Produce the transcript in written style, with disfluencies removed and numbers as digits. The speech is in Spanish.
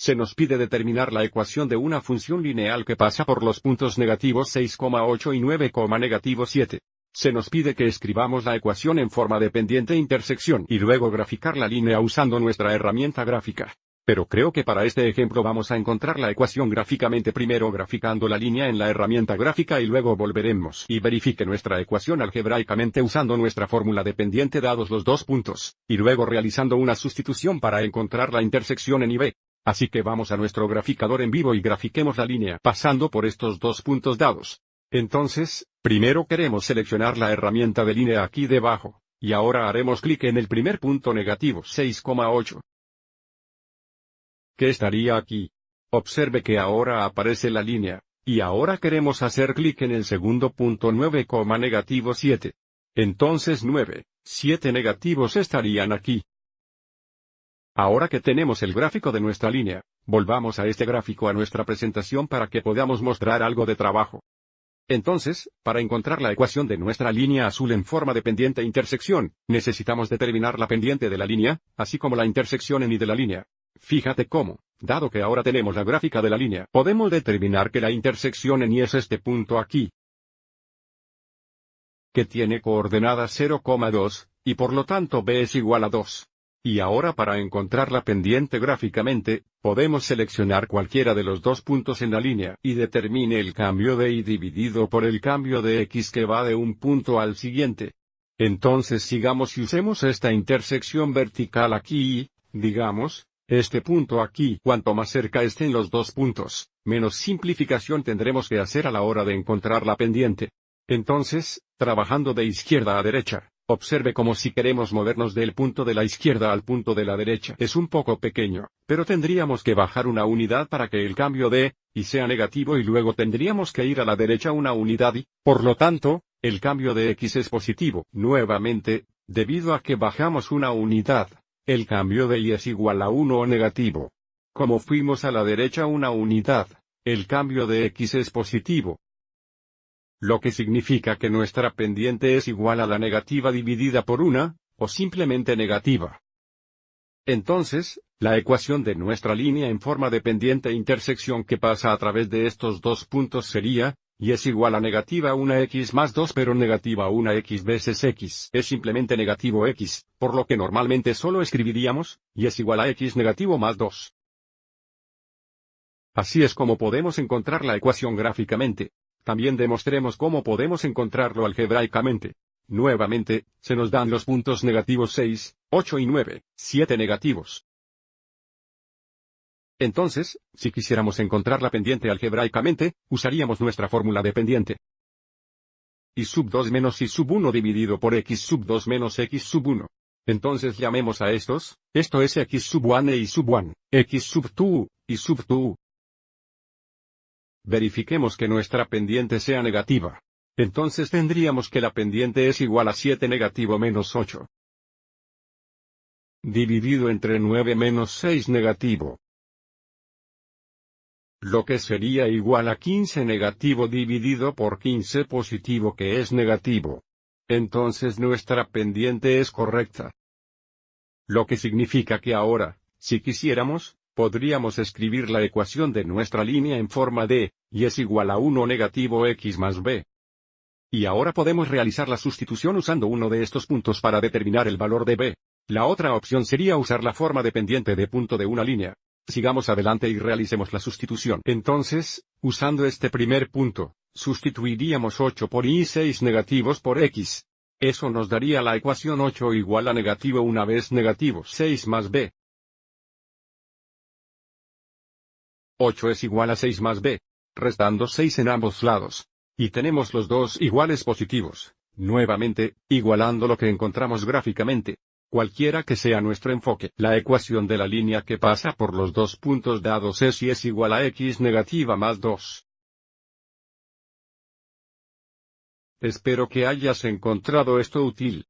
se nos pide determinar la ecuación de una función lineal que pasa por los puntos negativos 6,8 y 9,7. Se nos pide que escribamos la ecuación en forma de pendiente intersección y luego graficar la línea usando nuestra herramienta gráfica. Pero creo que para este ejemplo vamos a encontrar la ecuación gráficamente primero graficando la línea en la herramienta gráfica y luego volveremos y verifique nuestra ecuación algebraicamente usando nuestra fórmula de pendiente dados los dos puntos, y luego realizando una sustitución para encontrar la intersección en I, B. Así que vamos a nuestro graficador en vivo y grafiquemos la línea pasando por estos dos puntos dados. Entonces, primero queremos seleccionar la herramienta de línea aquí debajo, y ahora haremos clic en el primer punto negativo 6,8. ¿Qué estaría aquí? Observe que ahora aparece la línea, y ahora queremos hacer clic en el segundo punto 9,7. Entonces 9, 7 negativos estarían aquí. Ahora que tenemos el gráfico de nuestra línea, volvamos a este gráfico a nuestra presentación para que podamos mostrar algo de trabajo. Entonces, para encontrar la ecuación de nuestra línea azul en forma de pendiente intersección, necesitamos determinar la pendiente de la línea, así como la intersección en Y de la línea. Fíjate cómo, dado que ahora tenemos la gráfica de la línea, podemos determinar que la intersección en Y es este punto aquí, que tiene coordenadas 0,2, y por lo tanto B es igual a 2. Y ahora para encontrar la pendiente gráficamente, podemos seleccionar cualquiera de los dos puntos en la línea y determine el cambio de Y dividido por el cambio de X que va de un punto al siguiente. Entonces sigamos y usemos esta intersección vertical aquí y, digamos, este punto aquí. Cuanto más cerca estén los dos puntos, menos simplificación tendremos que hacer a la hora de encontrar la pendiente. Entonces, trabajando de izquierda a derecha, observe como si queremos movernos del punto de la izquierda al punto de la derecha es un poco pequeño, pero tendríamos que bajar una unidad para que el cambio de Y sea negativo y luego tendríamos que ir a la derecha una unidad y, por lo tanto, el cambio de X es positivo. Nuevamente, debido a que bajamos una unidad, el cambio de Y es igual a 1 o negativo. Como fuimos a la derecha una unidad, el cambio de X es positivo. Lo que significa que nuestra pendiente es igual a la negativa dividida por 1, o simplemente negativa. Entonces, la ecuación de nuestra línea en forma de pendiente intersección que pasa a través de estos dos puntos sería, Y es igual a negativa 1x más 2 pero negativa 1x veces X es simplemente negativo X, por lo que normalmente solo escribiríamos, Y es igual a X negativo más 2. Así es como podemos encontrar la ecuación gráficamente. También demostremos cómo podemos encontrarlo algebraicamente. Nuevamente, se nos dan los puntos negativos 6, 8 y 9, 7 negativos. Entonces, si quisiéramos encontrar la pendiente algebraicamente, usaríamos nuestra fórmula de pendiente. Y sub 2 menos Y sub 1 dividido por X sub 2 menos X sub 1. Entonces llamemos a estos, esto es X sub 1 e Y sub 1, X sub 2, y sub 2. Verifiquemos que nuestra pendiente sea negativa. Entonces tendríamos que la pendiente es igual a 7 negativo menos 8. Dividido entre 9 menos 6 negativo. Lo que sería igual a 15 negativo dividido por 15 positivo que es negativo. Entonces nuestra pendiente es correcta. Lo que significa que ahora, si quisiéramos, podríamos escribir la ecuación de nuestra línea en forma de, Y es igual a 1 negativo X más B. Y ahora podemos realizar la sustitución usando uno de estos puntos para determinar el valor de B. La otra opción sería usar la forma de pendiente de punto de una línea. Sigamos adelante y realicemos la sustitución. Entonces, usando este primer punto, sustituiríamos 8 por Y y 6 negativos por X. Eso nos daría la ecuación 8 igual a negativo una vez negativo 6 más B. 8 es igual a 6 más B, restando 6 en ambos lados. Y tenemos los dos iguales positivos, nuevamente, igualando lo que encontramos gráficamente. Cualquiera que sea nuestro enfoque, la ecuación de la línea que pasa por los dos puntos dados es Y es igual a X negativa más 2. Espero que hayas encontrado esto útil.